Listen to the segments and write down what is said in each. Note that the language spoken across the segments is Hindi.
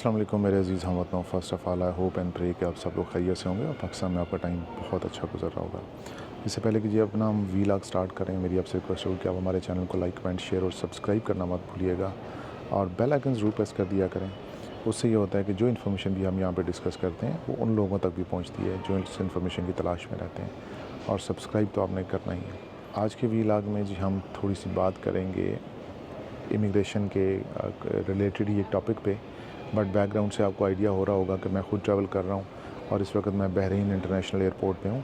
अस्सलाम वालेकुम मेरे अज़ीज़ हमवतनों। First of all I hope and pray कि आप सब लोग खैरियत से होंगे और पाकिस्तान में आपका टाइम बहुत अच्छा गुजर रहा होगा। इससे पहले कि जी अपना हम वीलॉग स्टार्ट करें, मेरी आपसे रिक्वेस्ट होगी कि आप हमारे चैनल को लाइक कमेंट शेयर और सब्सक्राइब करना मत भूलिएगा और बेल आइकन ज़रूर प्रेस कर दिया करें। उससे ये होता है कि जो इन्फॉर्मेशन भी हम यहाँ पर डिस्कस करते हैं वो उन लोगों तक भी पहुँचती है जो इस इन्फॉर्मेशन की तलाश में रहते हैं, और सब्सक्राइब तो आपने करना ही है। आज के वीलॉग में जी हम थोड़ी सी बात करेंगे इमिग्रेशन के रिलेटेड ही एक टॉपिक पे, बट बैकग्राउंड से आपको आइडिया हो रहा होगा कि मैं ख़ुद ट्रैवल कर रहा हूँ और इस वक्त मैं बहरीन इंटरनेशनल एयरपोर्ट पे हूँ।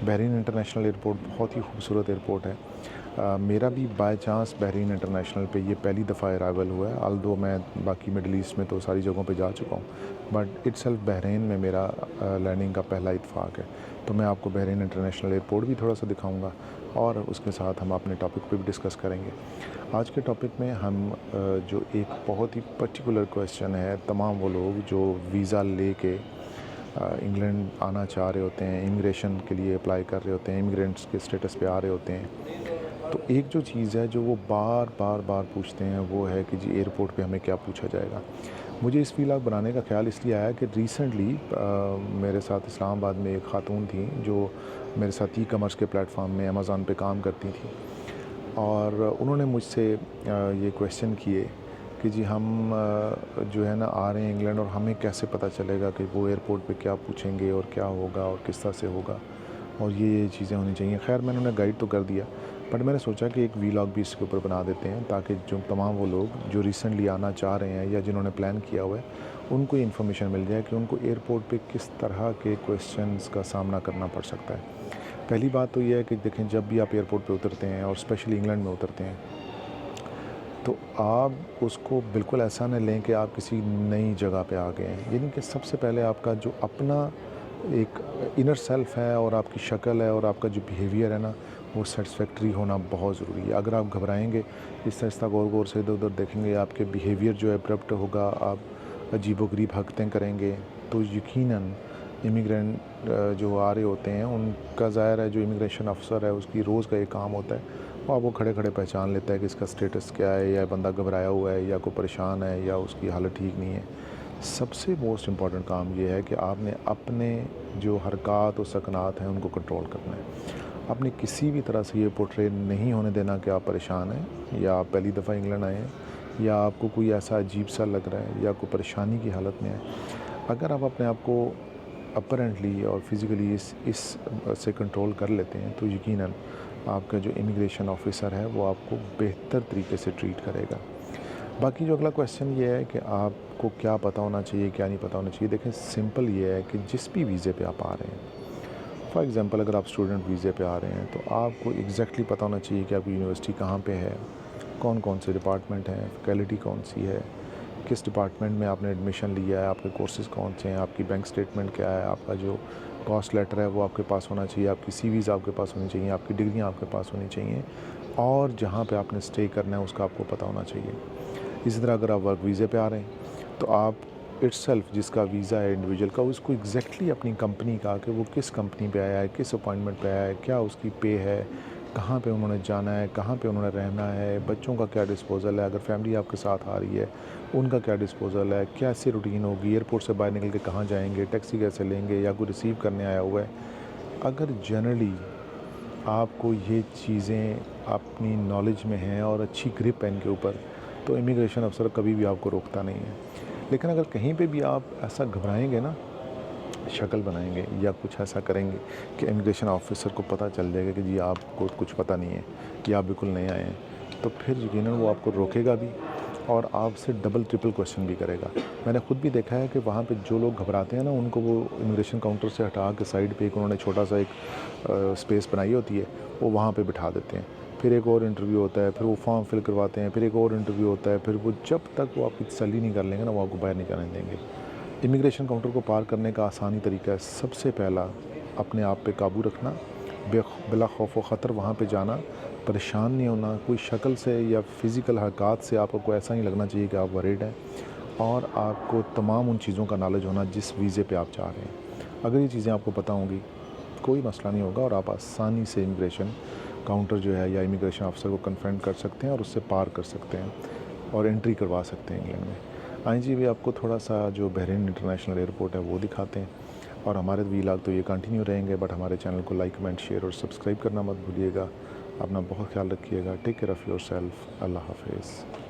बहरीन इंटरनेशनल एयरपोर्ट बहुत ही खूबसूरत एयरपोर्ट है। मेरा भी बाय चांस बहरीन इंटरनेशनल पे ये पहली दफ़ा अराइवल हुआ है, ऑल्दो मैं बाकी मिडल ईस्ट में तो सारी जगहों पे जा चुका हूँ, बट इटसेल्फ बहरीन में मेरा लैंडिंग का पहला इत्फाक़ है। तो मैं आपको बहरीन इंटरनेशनल एयरपोर्ट भी थोड़ा सा दिखाऊँगा और उसके साथ हम अपने टॉपिक पे भी डिस्कस करेंगे। आज के टॉपिक में हम जो एक बहुत ही पर्टिकुलर क्वेश्चन है, तमाम वो लोग जो वीज़ा लेके इंग्लैंड आना चाह रहे होते हैं, इमिग्रेशन के लिए अप्लाई कर रहे होते हैं, इमिग्रेंट्स के स्टेटस पे आ रहे होते हैं, तो एक जो चीज़ है जो वो बार पूछते हैं वो है कि जी एयरपोर्ट पे हमें क्या पूछा जाएगा। मुझे इस वीलॉग बनाने का ख़्याल इसलिए आया कि रिसेंटली मेरे साथ इस्लामाबाद में एक ख़ातून थी जो मेरे साथ ई कॉमर्स के प्लेटफॉर्म में अमेज़ॉन पे काम करती थी, और उन्होंने मुझसे ये क्वेश्चन किए कि जी हम जो है ना आ रहे हैं इंग्लैंड और हमें कैसे पता चलेगा कि वो एयरपोर्ट पे क्या पूछेंगे और क्या होगा और किस तरह से होगा, और ये चीज़ें होनी चाहिए। खैर मैंने उन्हें गाइड तो कर दिया, बट मैंने सोचा कि एक वीलॉग भी इसके ऊपर बना देते हैं ताकि जो तमाम वो लोग जो रिसेंटली आना चाह रहे हैं या जिन्होंने प्लान किया हुआ है उनको ये इन्फॉर्मेशन मिल जाए कि उनको एयरपोर्ट पे किस तरह के क्वेश्चंस का सामना करना पड़ सकता है। पहली बात तो ये है कि देखें, जब भी आप एयरपोर्ट पे उतरते हैं और स्पेशली इंग्लैंड में उतरते हैं तो आप उसको बिल्कुल ऐसा न लें कि आप किसी नई जगह पे आ गए हैं। यानी कि सबसे पहले आपका जो अपना एक इनर सेल्फ है और आपकी शक्ल है और आपका जो बिहेवियर है ना, वो सेटिस्फैक्टरी होना बहुत ज़रूरी है। अगर आप घबराएंगे, इस तरह गौर से इधर उधर देखेंगे, आपके बिहेवियर जो है अब्रप्ट होगा, आप अजीबोगरीब हरकतें करेंगे, तो यकीनन इमिग्रेंट जो आ रहे होते हैं उनका ज़ाहिर है जो इमिग्रेशन अफसर है उसकी रोज़ का ये काम होता है, वो आपको खड़े खड़े पहचान लेता है कि इसका स्टेटस क्या है, या बंदा घबराया हुआ है या कोई परेशान है या उसकी हालत ठीक नहीं है। सबसे मोस्ट इम्पॉर्टेंट काम ये है कि आपने अपने जो हरकत और सकनात हैं उनको कंट्रोल करना है। आपने किसी भी तरह से ये पोर्ट्रे नहीं होने देना कि आप परेशान हैं या आप पहली दफ़ा इंग्लैंड आए हैं या आपको कोई ऐसा अजीब सा लग रहा है या कोई परेशानी की हालत में है। अगर आप अपने आप को अपरेंटली और फिज़िकली इस से कंट्रोल कर लेते हैं तो यकीनन आपका जो इमिग्रेशन ऑफ़िसर है वो आपको बेहतर तरीके से ट्रीट करेगा। बाकी जो अगला क्वेश्चन ये है कि आपको क्या पता होना चाहिए, क्या नहीं पता होना चाहिए। देखें, सिंपल ये है कि जिस भी वीज़े पे आप आ रहे हैं, फॉर एग्ज़ाम्पल अगर आप स्टूडेंट वीज़े पे आ रहे हैं तो आपको एग्जैक्टली पता होना चाहिए कि आपकी यूनिवर्सिटी कहाँ पे है, कौन कौन से डिपार्टमेंट हैं, फैकल्टी कौन सी है, किस डिपार्टमेंट में आपने एडमिशन लिया है, आपके कोर्सेज़ कौन से हैं, आपकी बैंक स्टेटमेंट क्या है, आपका जो कॉस्ट लेटर है वो आपके पास होना चाहिए, आपकी सीवीज़ आपके पास होनी चाहिए, आपकी डिग्रियाँ आपके पास होनी चाहिए, और जहाँ पे आपने स्टे करना है उसका आपको पता होना चाहिए। इसी तरह अगर आप वर्क वीज़े पे आ रहे हैं तो आप इटसेल्फ जिसका वीज़ा है इंडिविजुअल का, उसको एग्जैक्टली अपनी कंपनी का कि वो किस कंपनी पे आया है, किस अपॉइंटमेंट पे आया है, क्या उसकी पे है, कहाँ पे उन्होंने जाना है, कहाँ पे उन्होंने रहना है, बच्चों का क्या डिस्पोज़ल है, अगर फैमिली आपके साथ आ रही है उनका क्या डिस्पोज़ल है, कैसी रूटीन होगी, एयरपोर्ट से बाहर निकल के कहाँ जाएंगे, टैक्सी कैसे लेंगे या कोई रिसीव करने आया हुआ है। अगर जनरली आपको ये चीज़ें अपनी नॉलेज में हैं और अच्छी ग्रिप है इनके ऊपर, तो इमिग्रेशन अफसर कभी भी आपको रोकता नहीं है। लेकिन अगर कहीं पे भी आप ऐसा घबराएंगे ना, शक्ल बनाएंगे या कुछ ऐसा करेंगे कि इमिग्रेशन ऑफिसर को पता चल जाएगा कि जी आपको कुछ पता नहीं है या आप बिल्कुल नए आए हैं, तो फिर यकीनन वो आपको रोकेगा भी और आपसे डबल ट्रिपल क्वेश्चन भी करेगा। मैंने खुद भी देखा है कि वहाँ पे जो लोग घबराते हैं ना, उनको वो इमिग्रेशन काउंटर से हटा के साइड पे एक उन्होंने छोटा सा एक स्पेस बनाई होती है, वो वहाँ पे बिठा देते हैं। फिर एक और इंटरव्यू होता है, फिर वो फॉर्म फिल करवाते हैं, फिर एक और इंटरव्यू होता है, फिर वो जब तक वो आपकी तसल्ली नहीं कर लेंगे ना, वो आपको बाहर नहीं करने देंगे। इमिग्रेशन काउंटर को पार करने का आसानी तरीका है, सबसे पहला अपने आप पे काबू रखना, बिला खौफ व ख़तर वहाँ पे जाना, परेशान नहीं होना, कोई शक्ल से या फ़िज़िकल हरकत से आपको ऐसा नहीं लगना चाहिए कि आप वरीड हैं, और आपको तमाम उन चीज़ों का नॉलेज होना जिस वीज़े पे आप जा रहे हैं। अगर ये चीज़ें आपको पता होंगी कोई मसला नहीं होगा और आप आसानी से इमिग्रेशन काउंटर जो है या इमिग्रेशन ऑफिसर को कन्फ्रंट कर सकते हैं और उससे पार कर सकते हैं और एंट्री करवा सकते हैं इंग्लैंड में। आइए जी भी आपको थोड़ा सा जो बहरीन इंटरनेशनल एयरपोर्ट है वो दिखाते हैं। और हमारे वीलॉग तो ये कंटिन्यू रहेंगे, बट हमारे चैनल को लाइक कमेंट शेयर और सब्सक्राइब करना मत भूलिएगा। अपना बहुत ख्याल रखिएगा। Take care of yourself. अल्लाह हाफ़िज़।